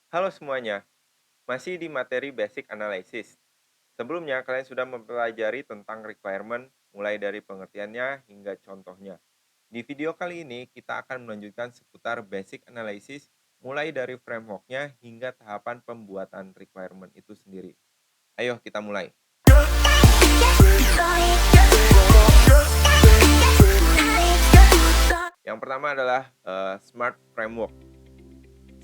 Halo semuanya, masih di materi Basic Analysis. Sebelumnya, kalian sudah mempelajari tentang requirement, mulai dari pengertiannya hingga contohnya. Di video kali ini, kita akan melanjutkan seputar Basic Analysis, mulai dari frameworknya hingga tahapan pembuatan requirement itu sendiri. Ayo kita mulai. Yang pertama adalah Smart Framework.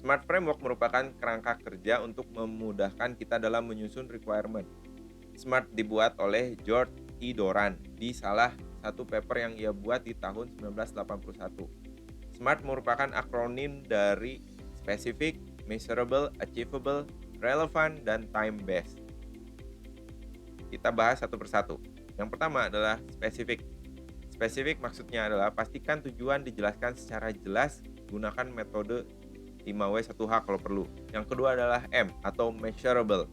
Smart Framework merupakan kerangka kerja untuk memudahkan kita dalam menyusun requirement. Smart dibuat oleh George E. Doran di salah satu paper yang ia buat di tahun 1981. SMART merupakan akronim dari Specific, Measurable, Achievable, Relevant, dan Time-Based. Kita bahas satu persatu. Yang pertama adalah Specific. Specific maksudnya adalah pastikan tujuan dijelaskan secara jelas, gunakan metode 5W1H kalau perlu. Yang kedua adalah M atau Measurable.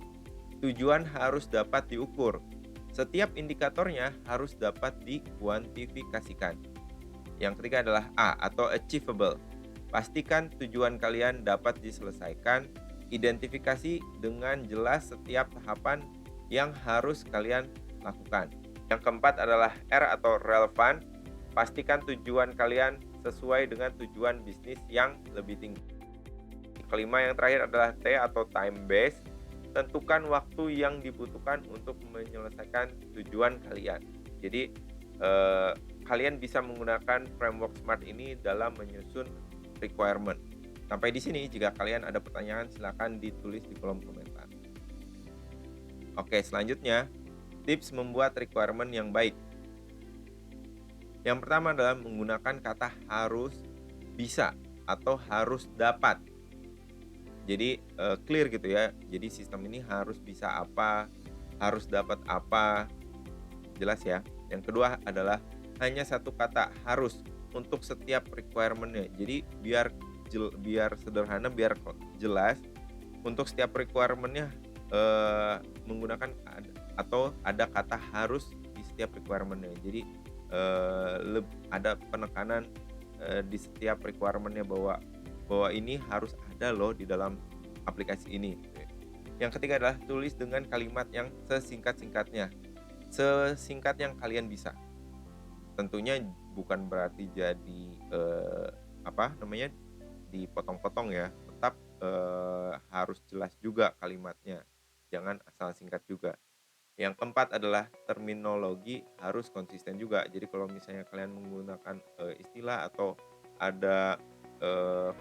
Tujuan harus dapat diukur. Setiap indikatornya harus dapat dikuantifikasikan. Yang ketiga adalah A atau achievable. Pastikan tujuan kalian dapat diselesaikan. Identifikasi dengan jelas setiap tahapan yang harus kalian lakukan. Yang keempat adalah R atau relevant. Pastikan tujuan kalian sesuai dengan tujuan bisnis yang lebih tinggi. Kelima yang terakhir adalah T atau time based. Tentukan waktu yang dibutuhkan untuk menyelesaikan tujuan kalian. Jadi kalian bisa menggunakan framework SMART ini dalam menyusun requirement. Sampai di sini, jika kalian ada pertanyaan silakan ditulis di kolom komentar. Oke, selanjutnya tips membuat requirement yang baik. Yang pertama adalah menggunakan kata harus, bisa, atau harus dapat. Jadi clear gitu ya. Jadi sistem ini harus bisa apa, harus dapat apa, jelas ya. Yang kedua adalah hanya satu kata harus untuk setiap requirement-nya. Jadi biar sederhana, biar jelas untuk setiap requirement-nya menggunakan ada kata harus di setiap requirement-nya. Jadi ada penekanan di setiap requirement-nya bahwa ini harus ada loh di dalam aplikasi ini. Yang ketiga adalah tulis dengan kalimat yang sesingkat-singkatnya. Sesingkat yang kalian bisa. Tentunya bukan berarti jadi dipotong-potong ya. Tetap harus jelas juga kalimatnya. Jangan asal singkat juga. Yang keempat adalah terminologi harus konsisten juga. Jadi kalau misalnya kalian menggunakan istilah atau ada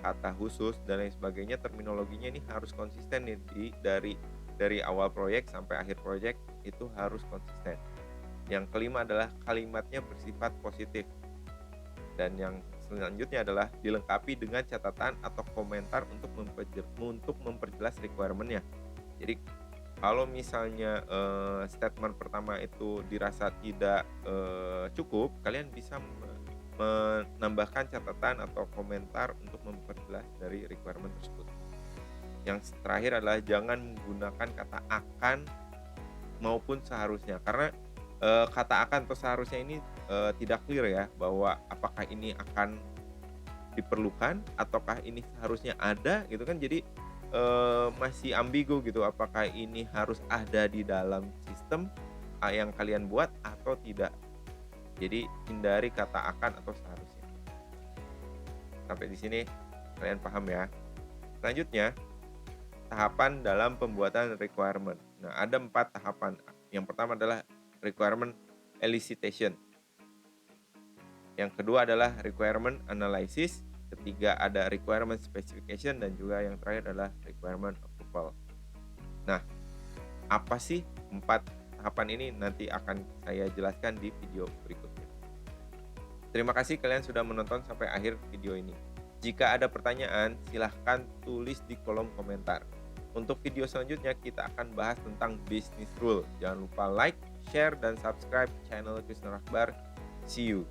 kata khusus dan lain sebagainya, terminologinya ini harus konsisten nih dari awal proyek sampai akhir proyek itu harus konsisten. Yang kelima adalah kalimatnya bersifat positif. Dan yang selanjutnya adalah dilengkapi dengan catatan atau komentar untuk memperjelas requirement-nya. Jadi kalau misalnya statement pertama itu dirasa tidak cukup, kalian bisa menambahkan catatan atau komentar untuk memperjelas dari requirement tersebut. Yang terakhir adalah jangan menggunakan kata akan maupun seharusnya, karena kata akan atau seharusnya ini tidak clear ya, bahwa apakah ini akan diperlukan ataukah ini seharusnya ada gitu kan. Jadi masih ambigu gitu, apakah ini harus ada di dalam sistem yang kalian buat atau tidak. Jadi hindari kata akan atau seharusnya. Sampai di sini kalian paham ya. Selanjutnya, tahapan dalam pembuatan requirement. Nah, ada 4 tahapan. Yang pertama adalah requirement elicitation. Yang kedua adalah requirement analysis. Ketiga ada requirement specification, dan juga yang terakhir adalah requirement approval. Nah, apa sih 4 tahapan ini? Nanti akan saya jelaskan di video berikutnya. Terima kasih kalian sudah menonton sampai akhir video ini. Jika ada pertanyaan, silahkan tulis di kolom komentar. Untuk video selanjutnya kita akan bahas tentang business rule. Jangan lupa like, share, dan subscribe channel Krisna Akbar. See you.